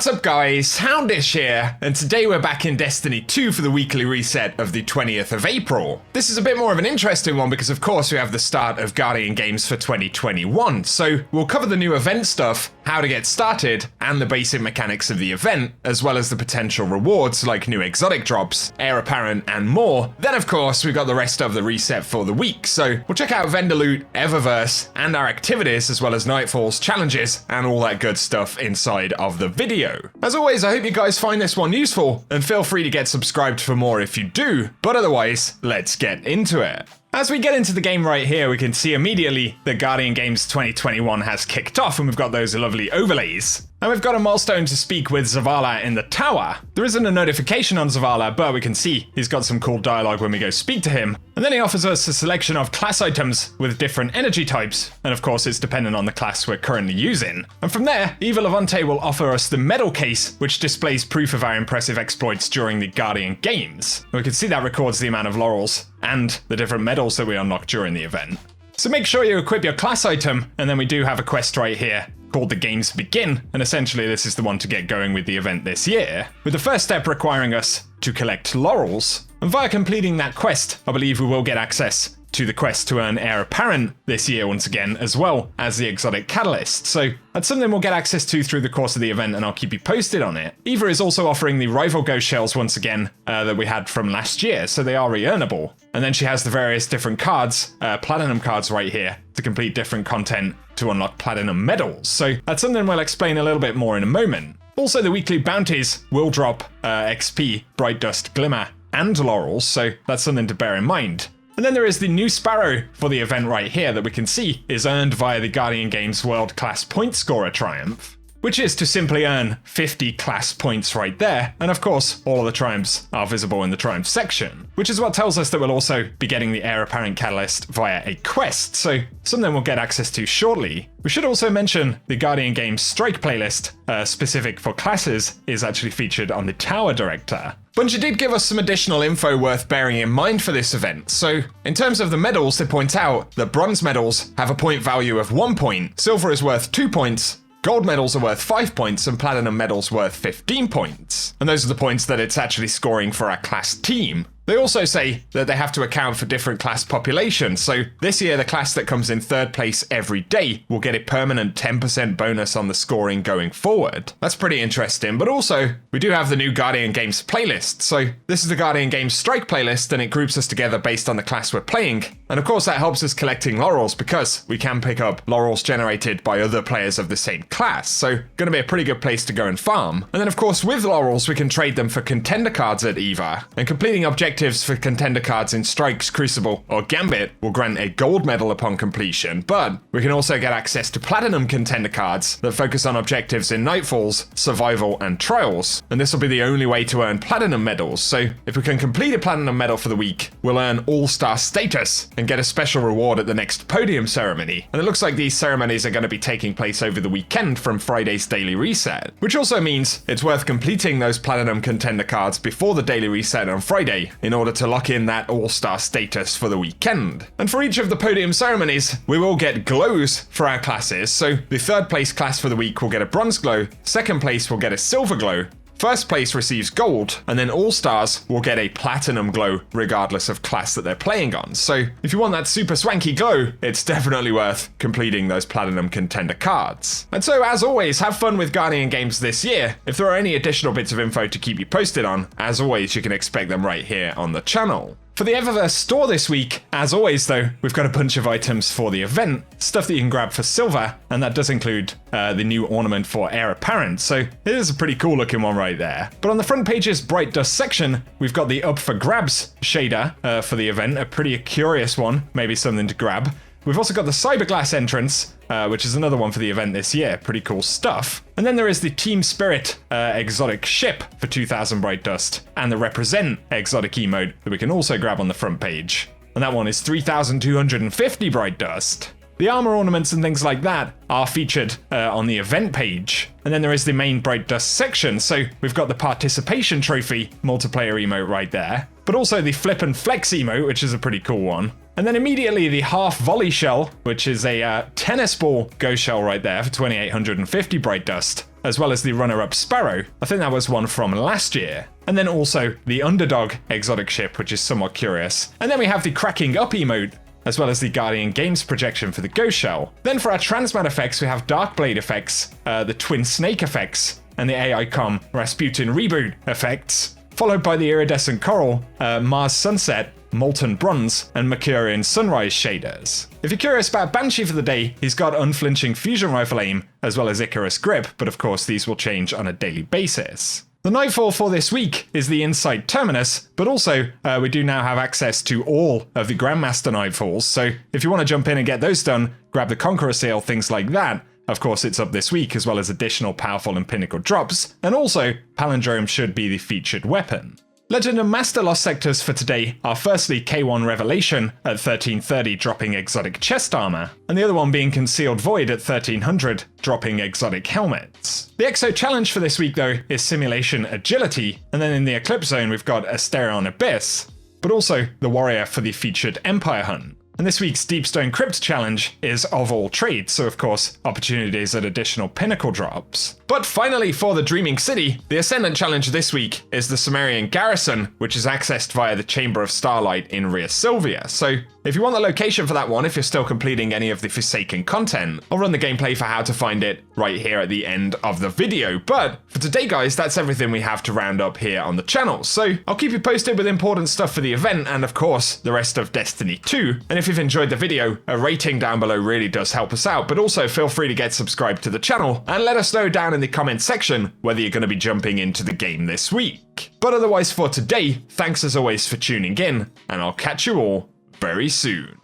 What's up guys, Houndish here, and today we're back in Destiny 2 for the weekly reset of the 20th of April. This is a bit more of an interesting one because of course we have the start of Guardian Games for 2021, so we'll cover the new event stuff, how to get started, and the basic mechanics of the event, as well as the potential rewards like new exotic drops, heir apparent, and more. Then of course we've got the rest of the reset for the week, so we'll check out vendor loot, Eververse, and our activities, as well as Nightfall's challenges, and all that good stuff inside of the video. As always, I hope you guys find this one useful, and feel free to get subscribed for more if you do, but otherwise, let's get into it. As we get into the game right here, we can see immediately that Guardian Games 2021 has kicked off, and we've got those lovely overlays. And we've got a milestone to speak with Zavala in the tower. There isn't a notification on Zavala, but we can see he's got some cool dialogue when we go speak to him. And then he offers us a selection of class items with different energy types, and of course it's dependent on the class we're currently using. And from there, Eva Levante will offer us the medal case, which displays proof of our impressive exploits during the Guardian Games. And we can see that records the amount of laurels and the different medals that we unlock during the event. So make sure you equip your class item, and then we do have a quest right here called the Games Begin, and essentially this is the one to get going with the event this year, with the first step requiring us to collect laurels. And via completing that quest, I believe we will get access to the quest to earn heir apparent this year once again, as well as the exotic catalyst. So that's something we'll get access to through the course of the event, and I'll keep you posted on it. Eva is also offering the rival ghost shells once again that we had from last year, so they are re-earnable. And then she has the various different cards, platinum cards right here, to complete different content to unlock platinum medals. So that's something we'll explain a little bit more in a moment. Also, the weekly bounties will drop XP, Bright Dust, Glimmer, and laurels, so that's something to bear in mind. And then there is the new Sparrow for the event right here that we can see is earned via the Guardian Games World Class Point Scorer Triumph, which is to simply earn 50 class points right there. And of course, all of the triumphs are visible in the triumph section, which is what tells us that we'll also be getting the heir apparent catalyst via a quest, so something we'll get access to shortly. We should also mention the Guardian Games Strike playlist, specific for classes, is actually featured on the Tower Director. Bungie did give us some additional info worth bearing in mind for this event. So, in terms of the medals, they point out that bronze medals have a point value of 1 point, silver is worth 2 points, gold medals are worth 5 points, and platinum medals worth 15 points. And those are the points that it's actually scoring for our class team. They also say that they have to account for different class populations, so this year the class that comes in third place every day will get a permanent 10% bonus on the scoring going forward. That's pretty interesting, but also we do have the new Guardian Games playlist. So this is the Guardian Games Strike playlist, and it groups us together based on the class we're playing. And of course that helps us collecting laurels because we can pick up laurels generated by other players of the same class, so gonna be a pretty good place to go and farm. And then of course with laurels we can trade them for contender cards at Eva, and completing objectives for contender cards in Strikes, Crucible, or Gambit will grant a gold medal upon completion, but we can also get access to platinum contender cards that focus on objectives in Nightfalls, Survival, and Trials, and this will be the only way to earn platinum medals. So if we can complete a platinum medal for the week, we'll earn all-star status and get a special reward at the next podium ceremony. And it looks like these ceremonies are going to be taking place over the weekend from Friday's daily reset, which also means it's worth completing those platinum contender cards before the daily reset on Friday in order to lock in that all-star status for the weekend. And for each of the podium ceremonies, we will get glows for our classes. So the third place class for the week will get a bronze glow, second place will get a silver glow, first place receives gold, and then all-stars will get a platinum glow regardless of class that they're playing on. So if you want that super swanky glow, it's definitely worth completing those platinum contender cards. And so as always, have fun with Guardian Games this year. If there are any additional bits of info to keep you posted on, as always, you can expect them right here on the channel. For the Eververse Store this week, as always though, we've got a bunch of items for the event, stuff that you can grab for silver, and that does include the new ornament for heir apparent, so it is a pretty cool looking one right there. But on the front page's Bright Dust section, we've got the Up for Grabs shader for the event, a pretty curious one, maybe something to grab. We've also got the Cyberglass entrance, which is another one for the event this year. Pretty cool stuff. And then there is the Team Spirit exotic ship for 2000 Bright Dust, and the Represent exotic emote that we can also grab on the front page. And that one is 3250 Bright Dust. The armor ornaments and things like that are featured on the event page. And then there is the main Bright Dust section, so we've got the Participation Trophy multiplayer emote right there, but also the Flip and Flex emote, which is a pretty cool one. And then immediately the half volley shell, which is a tennis ball ghost shell right there for 2850 Bright Dust. as well as the runner-up Sparrow. I think that was one from last year. And then also the Underdog exotic ship, which is somewhat curious. And then we have the Cracking Up emote, as well as the Guardian Games projection for the Ghost Shell. Then for our Transmat effects, we have Darkblade effects, the Twin Snake effects, and the AICOM Rasputin Reboot effects, followed by the Iridescent Coral, Mars Sunset, Molten Bronze, and Mercurian Sunrise shaders. If you're curious about Banshee for the day, he's got unflinching fusion rifle aim, as well as Icarus grip, but of course these will change on a daily basis. The Nightfall for this week is the Insight Terminus, but also we do now have access to all of the Grandmaster Nightfalls, so if you want to jump in and get those done, grab the Conqueror Seal, things like that. Of course, it's up this week, as well as additional powerful and pinnacle drops, and also Palindrome should be the featured weapon. Legend and Master Lost sectors for today are firstly K1 Revelation at 1330 dropping exotic chest armor, and the other one being Concealed Void at 1300 dropping exotic helmets. The Exo challenge for this week though is Simulation Agility, and then in the Eclipse Zone we've got Asterion Abyss, but also the Warrior for the featured Empire Hunt. And this week's Deepstone Crypt challenge is of all trades, so of course, opportunities at additional pinnacle drops. But finally, for the Dreaming City, the Ascendant challenge this week is the Sumerian Garrison, which is accessed via the Chamber of Starlight in Rhea Silvia. So if you want the location for that one, if you're still completing any of the Forsaken content, I'll run the gameplay for how to find it right here at the end of the video. But for today, guys, that's everything we have to round up here on the channel. So I'll keep you posted with important stuff for the event and of course, the rest of Destiny 2. And if you've enjoyed the video, a rating down below really does help us out, but also feel free to get subscribed to the channel and let us know down in the comment section whether you're going to be jumping into the game this week. But otherwise for today, thanks as always for tuning in, and I'll catch you all very soon.